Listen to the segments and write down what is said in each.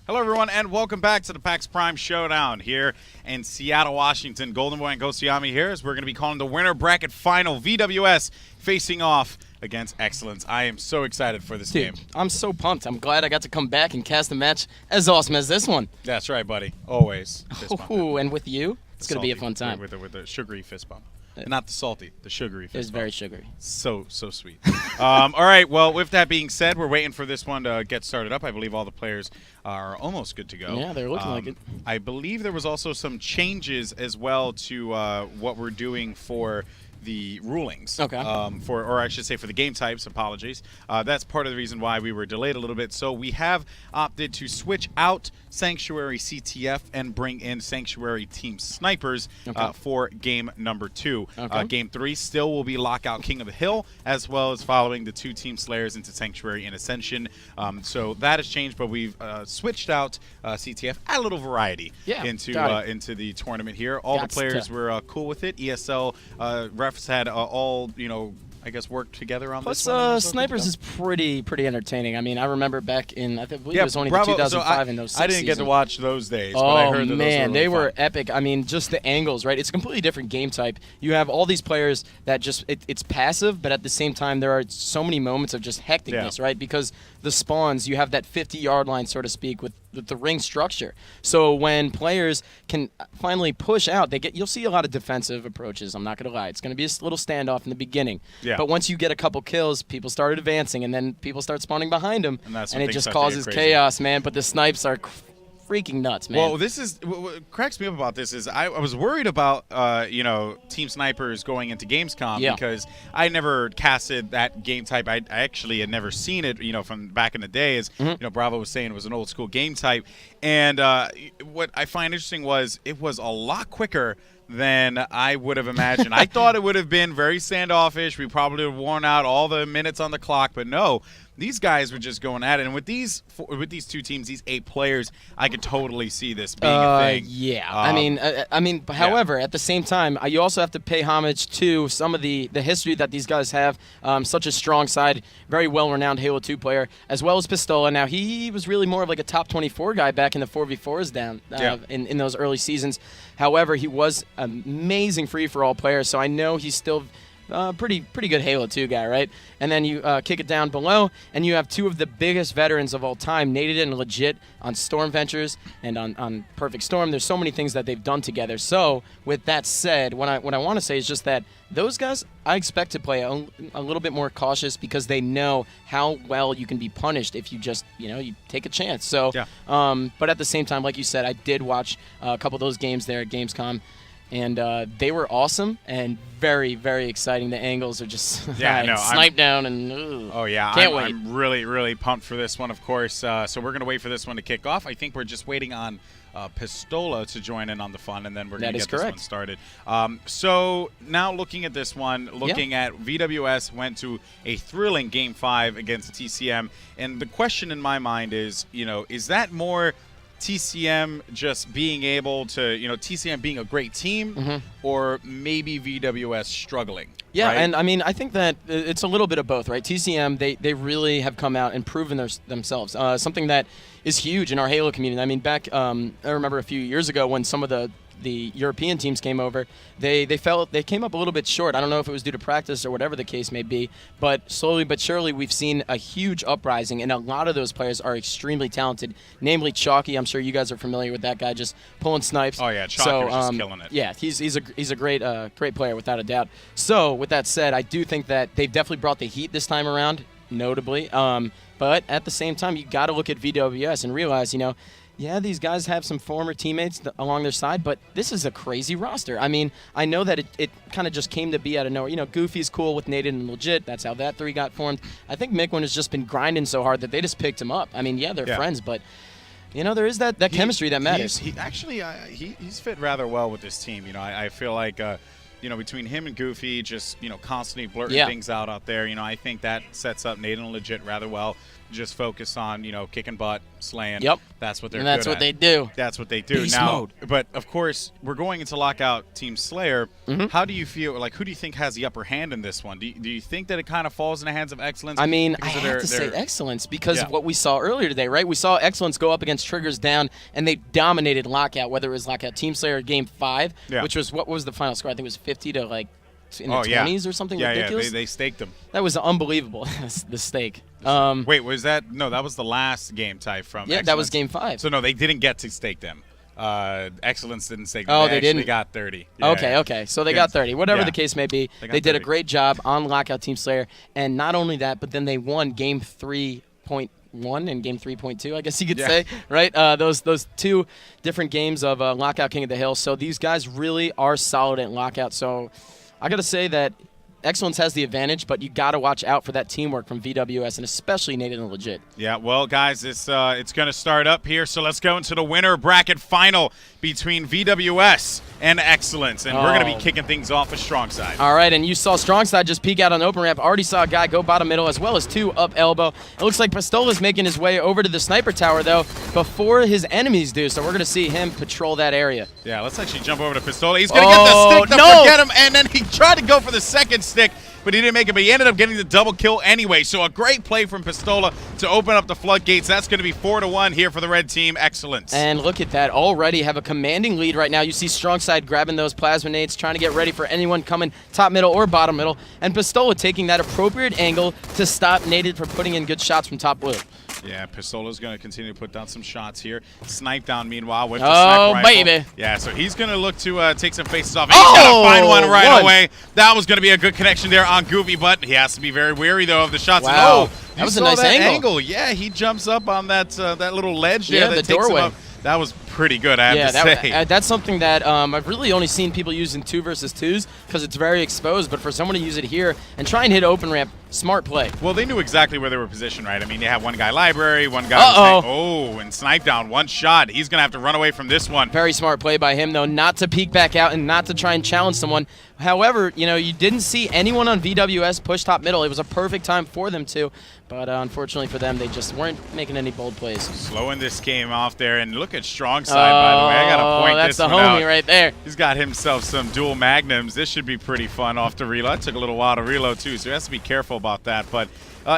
Hello, everyone, and welcome back to the PAX Prime Showdown here in Seattle, Washington. Golden Boy and Ghostiyami here as we're going to be calling the winner bracket final. VwS facing off against Excellence. I am so excited for this game. I'm so pumped. I'm glad I got to come back and cast a match as awesome as this one. That's right, buddy. Always. Ooh, and with you, it's going to be a fun time. With the sugary fist bump. Not the salty, the sugary fist bump. It's very sugary. So sweet. All right, well, with that being said, we're waiting for this one to get started up. I believe all the players are almost good to go. Yeah, they're looking like it. I believe there was also some changes as well to what we're doing for the rulings. Okay. Or I should say for the game types, apologies. That's part of the reason why we were delayed a little bit. So we have opted to switch out Sanctuary CTF and bring in Sanctuary Team Snipers for game number 2. Okay. Game 3 still will be Lockout King of the Hill, as well as following the 2 Team Slayers into Sanctuary and Ascension. So that has changed, but we've switched out CTF, add a little variety into the tournament here. All the players were cool with it. ESL refs had all, I guess, worked together on this one. Plus, Snipers is pretty entertaining. I mean, I remember back in, I believe it was only the 2005 and those 6 I didn't get to watch those days, oh, but I heard that man, they were epic. I mean, just the angles, right? It's a completely different game type. You have all these players that just, it's passive, but at the same time, there are so many moments of just hecticness, right? Because the spawns, you have that 50-yard line, so to speak, with the ring structure. So when players can finally push out, you'll see a lot of defensive approaches. I'm not going to lie. It's going to be a little standoff in the beginning. Yeah. But once you get a couple kills, people start advancing, and then people start spawning behind them, and it just causes chaos, man. But the snipes are freaking nuts, man. Well, this is what cracks me up about this is I was worried about Team Snipers going into Gamescom because I never casted that game type. I actually had never seen it, from back in the day. As Bravo was saying, it was an old school game type. And what I find interesting was it was a lot quicker than I would have imagined. I thought it would have been very standoffish. We probably would have worn out all the minutes on the clock, but no. These guys were just going at it, and with these 2 teams, these 8 players, I could totally see this being a thing. Yeah, I mean, however, at the same time, you also have to pay homage to some of the history that these guys have. Such a strong side, very well-renowned Halo 2 player, as well as Pistola. Now he was really more of like a top 24 guy back in the 4v4s down in those early seasons. However, he was an amazing free-for-all player, so I know he's still pretty good Halo 2 guy, right? And then you kick it down below, and you have 2 of the biggest veterans of all time, Nated and Legit, on Storm Ventures and on Perfect Storm. There's so many things that they've done together. So with that said, what I want to say is just that those guys, I expect to play a little bit more cautious because they know how well you can be punished if you just, you take a chance. So, but at the same time, like you said, I did watch a couple of those games there at Gamescom. And they were awesome and very, very exciting. The angles are just snipe down and can't wait. I'm really, really pumped for this one, of course. So we're going to wait for this one to kick off. I think we're just waiting on Pistola to join in on the fun, and then we're going to get this one started. So now looking at this one, looking at VwS went to a thrilling Game 5 against TCM. And the question in my mind is, is that more TCM just being able to, TCM being a great team, or maybe VwS struggling? Yeah, right? And I mean, I think that it's a little bit of both, right? TCM, they really have come out and proven themselves. Something that is huge in our Halo community. I mean, back, I remember a few years ago when some of the European teams came over, they came up a little bit short. I don't know if it was due to practice or whatever the case may be, but slowly but surely we've seen a huge uprising, and a lot of those players are extremely talented, namely Chalky. I'm sure you guys are familiar with that guy, just pulling snipes. Oh yeah, Chalky's just killing it. Yeah, he's a great player without a doubt. So with that said, I do think that they've definitely brought the heat this time around, notably. But at the same time, you got to look at VwS and realize, yeah, these guys have some former teammates along their side, but this is a crazy roster. I mean, I know that it kind of just came to be out of nowhere. Goofy's cool with Nated and Legit. That's how that 3 got formed. I think Miquin has just been grinding so hard that they just picked him up. I mean, yeah, they're friends, but there is that chemistry that matters. He's fit rather well with this team. I feel like between him and Goofy, just constantly blurting things out there. I think that sets up Nated and Legit rather well. just focus on, kicking butt, slaying. Yep. That's what they're And that's good what at. they do. That's what they do. Beast now, mode. But, of course, we're going into Lockout Team Slayer. How do you feel, who do you think has the upper hand in this one? Do you think that it kind of falls in the hands of Excellence? I mean, I have to say Excellence because of what we saw earlier today, right? We saw Excellence go up against Triggers Down, and they dominated Lockout, whether it was Lockout Team Slayer Game 5, which was, what was the final score? I think it was 50 to, in the 20s or something ridiculous. Yeah, they staked them. That was unbelievable, the stake. Wait, was that? No, that was the last game type from Excellence. That was Game 5. So, no, they didn't get to stake them. Excellence didn't stake them. Oh, they didn't? got 30. Okay. So they got 30. Whatever the case may be, they did a great job on Lockout Team Slayer. And not only that, but then they won Game 3.1 and Game 3.2, I guess you could say, right? Those two different games of Lockout King of the Hill. So these guys really are solid at Lockout. So I got to say that Excellence has the advantage, but you got to watch out for that teamwork from VwS, and especially Nated and Legit. Yeah, well, guys, it's going to start up here, so let's go into the winner bracket final between VwS and Excellence, and we're going to be kicking things off with Strong Side. All right, and you saw Strong Side just peek out on open ramp. Already saw a guy go bottom middle as well as 2 up elbow. It looks like Pistola's making his way over to the sniper tower, though, before his enemies do, so we're going to see him patrol that area. Yeah, let's actually jump over to Pistola. He's going to get the stick to forget him, and then he tried to go for the second stick, but he didn't make it, but he ended up getting the double kill anyway. So a great play from Pistola to open up the floodgates. That's going to be 4-1 here for the red team. Excellence. And look at that. Already have a commanding lead right now. You see Strong Side grabbing those plasma nades, trying to get ready for anyone coming top middle or bottom middle. And Pistola taking that appropriate angle to stop Nated from putting in good shots from top blue. Yeah, Pistola's going to continue to put down some shots here. Snipe down, meanwhile, with the sniper rifle. Baby. Yeah, so he's going to look to take some faces off. And he's going to find one right away. That was going to be a good connection there on Goofy, but he has to be very wary, though, of the shots. Wow. That was a nice angle. Yeah, he jumps up on that little ledge there. Yeah, that the takes doorway. Him up. That was pretty good, I have to say. That's something that I've really only seen people use in 2 versus 2s because it's very exposed, but for someone to use it here and try and hit open ramp, smart play. Well, they knew exactly where they were positioned, right? I mean, they have one guy library, one guy and snipe down, one shot. He's going to have to run away from this one. Very smart play by him, though, not to peek back out and not to try and challenge someone. However, you didn't see anyone on VwS push top middle. It was a perfect time for them to, but unfortunately for them, they just weren't making any bold plays. Slowing this game off there, and look at Strong Side, by the way. I got to point this one out. That's the homie right there. He's got himself some dual magnums. This should be pretty fun off the reload. It took a little while to reload, too, so he has to be careful about that. But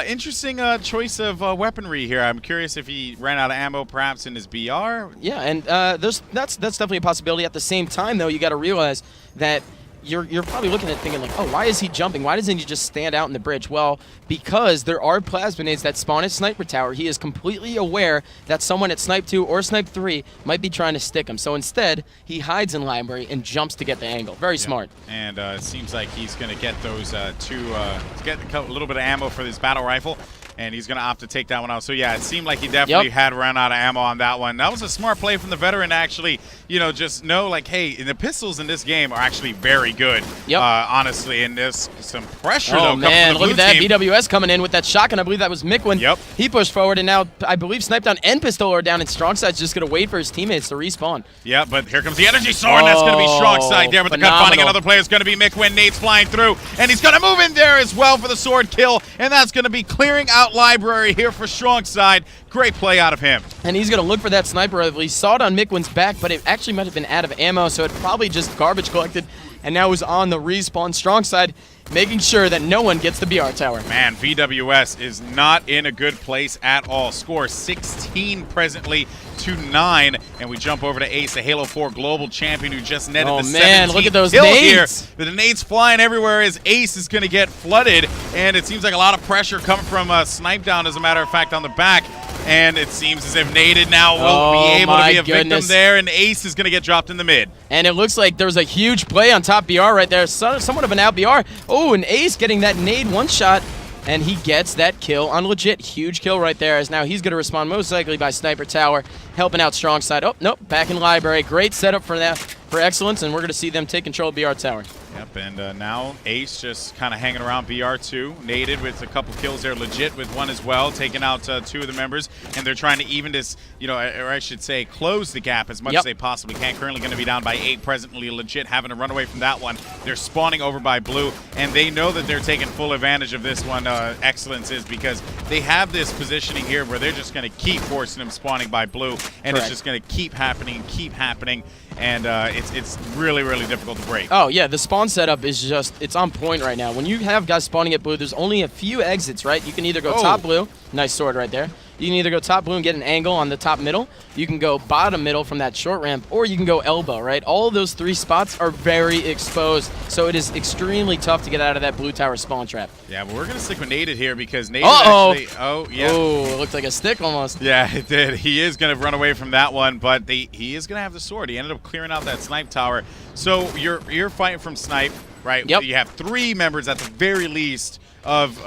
interesting choice of weaponry here. I'm curious if he ran out of ammo, perhaps, in his BR. Yeah, and that's definitely a possibility. At the same time, though, you got to realize that you're probably looking at it thinking, like, oh, why is he jumping? Why doesn't he just stand out in the bridge? Well, because there are plasma nades that spawn at Sniper Tower. He is completely aware that someone at Snipe 2 or Snipe 3 might be trying to stick him. So instead, he hides in library and jumps to get the angle. Very smart. And it seems like he's going to get those get a little bit of ammo for his battle rifle. And he's going to opt to take that one out. So, yeah, it seemed like he definitely had run out of ammo on that one. That was a smart play from the veteran to actually, just know, like, hey, the pistols in this game are actually very good, honestly. And there's some pressure, though, coming from the blue look at that. team. VwS coming in with that shotgun. I believe that was Mikwin. Yep. He pushed forward, and now I believe Snipe Down and Pistola are down, and Strong Side's just going to wait for his teammates to respawn. Yeah, but here comes the energy sword, and that's going to be Strong Side there. But the cut finding another player is going to be Mikwin. Nate's flying through, and he's going to move in there as well for the sword kill, and that's going to be clearing out library here for Strong Side. Great play out of him. And he's going to look for that sniper rifle. He saw it on Mikwin's back, but it actually might have been out of ammo, so it probably just garbage collected, and now is on the respawn. Strong Side making sure that no one gets the BR tower. Man, VwS is not in a good place at all. Score 16 presently to 9, and we jump over to Ace, a Halo 4 global champion who just netted the 17th look at those kill nades. here. The nades flying everywhere as Ace is going to get flooded, and it seems like a lot of pressure coming from Snipe Down, as a matter of fact, on the back. And it seems as if Nated now will be able to be a victim there, and Ace is going to get dropped in the mid. And it looks like there was a huge play on top BR right there. Somewhat of an out BR. Oh, and Ace getting that nade one shot, and he gets that kill on Legit. Huge kill right there, as now he's going to respond most likely by Sniper Tower, helping out Strong Side. Oh, nope, back in library. Great setup for that, for Excellence, and we're going to see them take control of BR Tower. Yep, Yep, and now Ace just kind of hanging around BR2. Naded with a couple kills there, legit with one as well, taking out 2 of the members, and they're trying to even this, you know, or I should say close the gap as much as they possibly can. Currently going to be down by 8 presently, legit having to run away from that one. They're spawning over by blue, and they know that they're taking full advantage of this one, Excellence is, because they have this positioning here where they're just going to keep forcing them spawning by blue, and it's just going to keep happening and keep happening. And it's really, really difficult to break. Oh, yeah, the spawn setup is just, it's on point right now. When you have guys spawning at blue, there's only a few exits, right? You can either go top blue, nice sword right there. You can either go top blue and get an angle on the top middle. You can go bottom middle from that short ramp, or you can go elbow, right? All of those 3 spots are very exposed, so it is extremely tough to get out of that blue tower spawn trap. Yeah, but we're going to stick with Naded here because Naded actually... Oh, it looked like a stick almost. Yeah, it did. He is going to run away from that one, but he is going to have the sword. He ended up clearing out that snipe tower. So you're fighting from snipe, right? Yep. You have 3 members at the very least of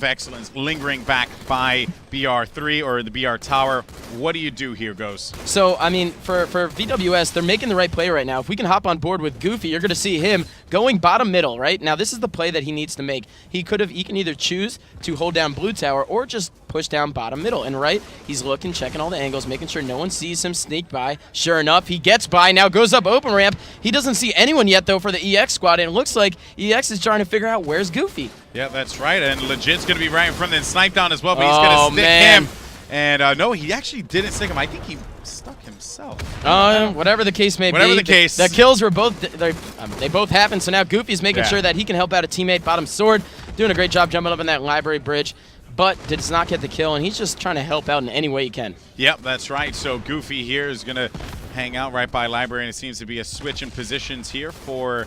Excellence lingering back by BR3 or the BR tower. What do you do here, Ghost? So, I mean, for VwS, they're making the right play right now. If we can hop on board with Goofy, you're going to see him going bottom middle, right? Now, this is the play that he needs to make. He can either choose to hold down blue tower or just push down bottom middle. And right, he's looking, checking all the angles, making sure no one sees him sneak by. Sure enough, he gets by, now goes up open ramp. He doesn't see anyone yet, though, for the EX squad, and it looks like EX is trying to figure out where's Goofy. Yeah, that's right, and Legit's going to be right in front of the snipe down as well, but he's going to stick him. And no, he actually didn't stick him. I think he stuck himself. Whatever the case may be. Whatever the case. The kills were both, they both happened, so now Goofy's making sure that he can help out a teammate, bottom sword, doing a great job jumping up in that library bridge, but does not get the kill, and he's just trying to help out in any way he can. Yep, that's right. So Goofy here is going to hang out right by library, and it seems to be a switch in positions here for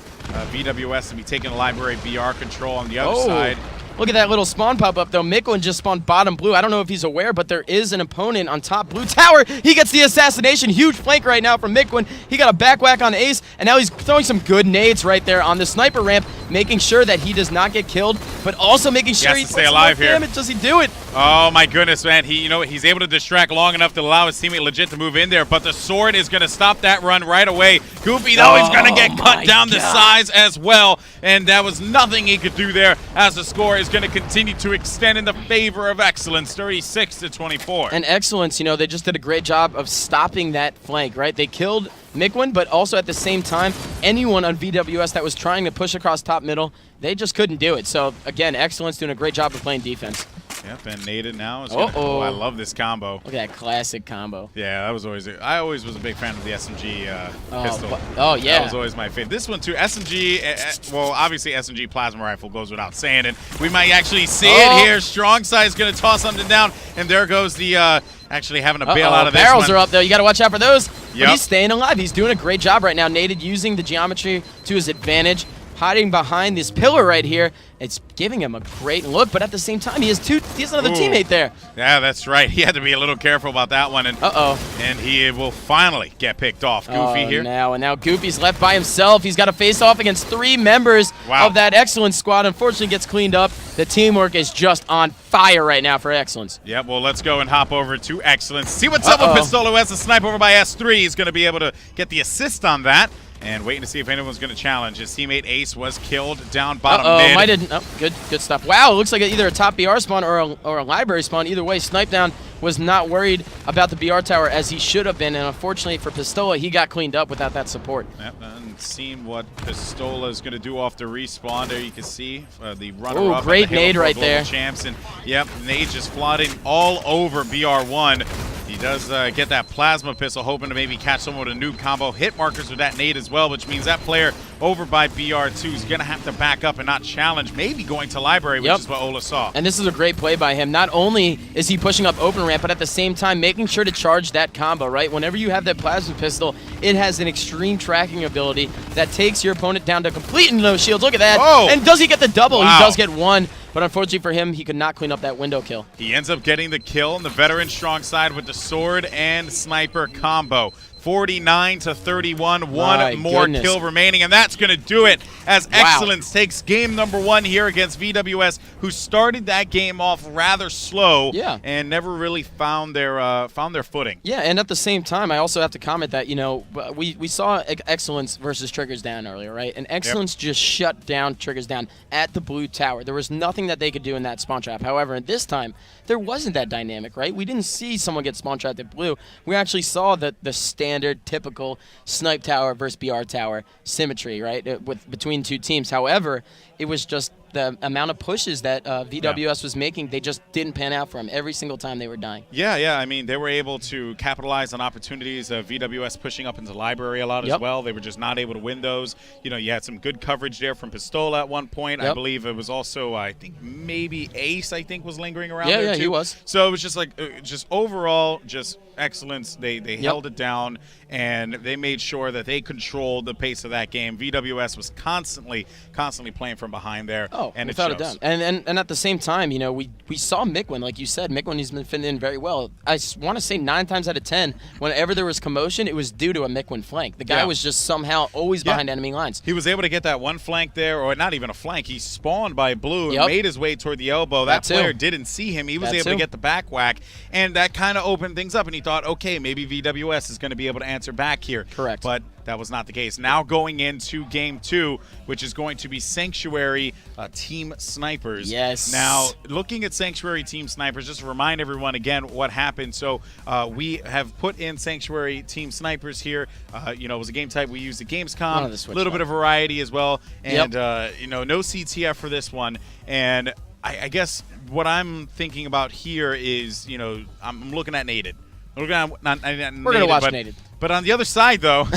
VwS to be taking the library BR control on the other side. Look at that little spawn pop up though. Miquin just spawned bottom blue. I don't know if he's aware, but there is an opponent on top blue tower. He gets the assassination. Huge flank right now from Miquin. He got a back whack on Ace, and now he's throwing some good nades right there on the sniper ramp, making sure that he does not get killed, but also making sure he stay alive here. Damage. Does he do it? Oh my goodness, man. He's able to distract long enough to allow his teammate Legit to move in there, but the sword is going to stop that run right away. Goofy, though, is going to get cut down to size as well, and that was nothing he could do there, as the score is going to continue to extend in the favor of Excellence, 36-24. And Excellence, they just did a great job of stopping that flank, right? They killed Miquin, but also at the same time, anyone on VwS that was trying to push across top middle, they just couldn't do it. So, again, Excellence doing a great job of playing defense. Yep, and Naded now is I love this combo. Look at that classic combo. Yeah, that was I always was a big fan of the SMG pistol. Oh, yeah. That was always my favorite. This one, too, SMG, well, obviously SMG plasma rifle goes without saying, and we might actually see it here. Strong Side is going to toss something down, and there goes the actually having to bail out of this Barrels are up, though. You got to watch out for those. Yep. But he's staying alive. He's doing a great job right now. Naded using the geometry to his advantage, hiding behind this pillar right here. It's giving him a great look, but at the same time, he has another teammate there. Yeah, that's right. He had to be a little careful about that one. And and he will finally get picked off. Goofy here. Now Goofy's left by himself. He's got to face off against 3 members of that Excellence squad. Unfortunately, gets cleaned up. The teamwork is just on fire right now for Excellence. Yeah, well, let's go and hop over to Excellence. See what's up with Pistolo S. The snipe over by S3. He's going to be able to get the assist on that. And waiting to see if anyone's going to challenge. His teammate Ace was killed down bottom mid. Good stuff. Wow, it looks like either a top BR spawn or a library spawn. Either way, Snipe Down was not worried about the BR tower as he should have been. And unfortunately for Pistola, he got cleaned up without that support. Yep, and seeing what Pistola is going to do off the respawn there, you can see the runner-up. Great nade right there. Champs, and yep, nade just flooding all over BR1. He does get that plasma pistol, hoping to maybe catch someone with a noob combo. Hit markers with that nade as well, which means that player over by BR2 is going to have to back up and not challenge, maybe going to library, which is what Ola saw. And this is a great play by him. Not only is he pushing up open ramp, but at the same time making sure to charge that combo, right? Whenever you have that plasma pistol, it has an extreme tracking ability that takes your opponent down to complete no shields. Look at that. And does he get the double? He does get one. But unfortunately for him, he could not clean up that window kill. He ends up getting the kill on the veteran Strong Side with the sword and sniper combo. 49 to 31. One more goodness. kill remaining, and that's going to do it as Excellence takes game number 1 here against VwS, who started that game off rather slow and never really found their footing. Yeah, and at the same time, I also have to comment that, you know, we saw Excellence versus Triggers Down earlier, right? And Excellence just shut down Triggers Down at the blue tower. There was nothing that they could do in that spawn trap. However, at this time, there wasn't that dynamic, right? We didn't see someone get spawn trapped at blue. We actually saw the standard, typical snipe tower versus BR tower symmetry, right, between two teams. However, it was just the amount of pushes that VwS was making, they just didn't pan out for them every single time they were dying. Yeah. I mean, they were able to capitalize on opportunities of VwS pushing up into library a lot as well. They were just not able to win those. You know, you had some good coverage there from Pistola at one point. I believe it was also, I think, maybe Ace, I think, was lingering around there too. Yeah, he was. So it was just like, just overall, just Excellence. They held it down, and they made sure that they controlled the pace of that game. VwS was constantly playing from behind there. And without it a shows. doubt. And at the same time, you know, we saw Mikwin, like you said. Mikwin, he's been fitting in very well. I want to say 9 times out of 10, whenever there was commotion, it was due to a Mikwin flank. The guy was just somehow always behind enemy lines. He was able to get that one flank there, or not even a flank. He spawned by blue and made his way toward the elbow. That player didn't see him. He was able to get the back whack, and that kind of opened things up, and he thought, okay, maybe VwS is going to be able to answer back here. Correct. But that was not the case. Now going into game 2, which is going to be Sanctuary Team Snipers. Yes. Now, looking at Sanctuary Team Snipers, just to remind everyone again what happened. So we have put in Sanctuary Team Snipers here. You know, it was a game type we used at Gamescom. A little bit of variety as well. And, you know, no CTF for this one. And I guess what I'm thinking about here is, you know, I'm looking at Nated. We're going to watch Nated. But on the other side, though,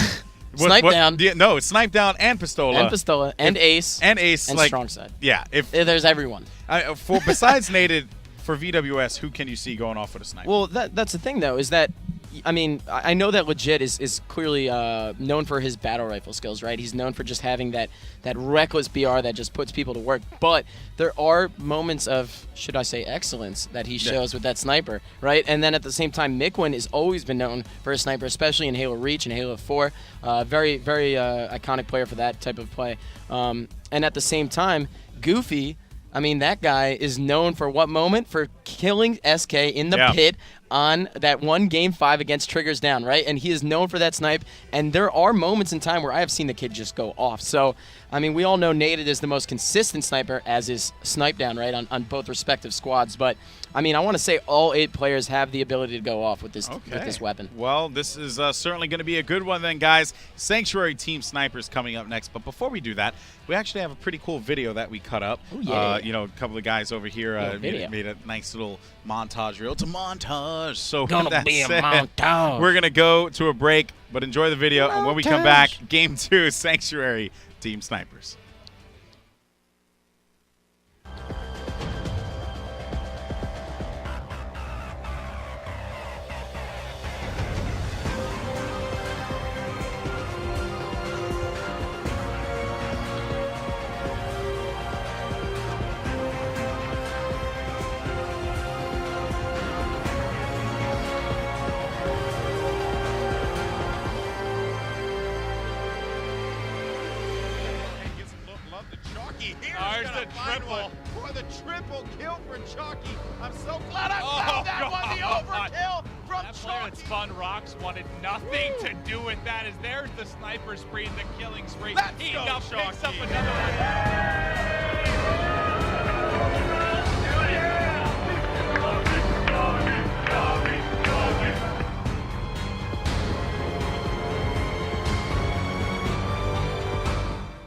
Snipe Down. No, it's Snipe Down and Pistola. And Ace. And Ace. And like, Strong Side. Yeah. There's everyone. Besides Nated, for VwS, who can you see going off with a sniper? Well, that's the thing, though, is that, I mean, I know that Legit is clearly known for his battle rifle skills, right? He's known for just having that reckless BR that just puts people to work. But there are moments of, should I say, excellence that he shows with that sniper, right? And then at the same time, Mikwin has always been known for a sniper, especially in Halo Reach and Halo 4. Very, very iconic player for that type of play. And at the same time, Goofy, I mean, that guy is known for what moment? For killing SK in the pit on that one Game 5 against Triggers Down, right? And he is known for that snipe. And there are moments in time where I have seen the kid just go off. So, I mean, we all know Nated is the most consistent sniper, as is Snipe Down, right, on both respective squads. But, I mean, I want to say all 8 players have the ability to go off with this weapon. Well, this is certainly going to be a good one then, guys. Sanctuary Team Snipers coming up next. But before we do that, we actually have a pretty cool video that we cut up. Oh, yeah. You know, a couple of guys over here made a nice little montage reel. It's a montage. So gonna be a montage. We're going to go to a break, but enjoy the video. And when we come back, Game 2, Sanctuary Team Snipers. There's the triple. For the triple kill for Chalky. I'm so glad I found that one. The overkill from That player that spun rocks wanted nothing to do with that. As there's the sniper spree and the killing spree. Let's He go, picks up Chalky. another one.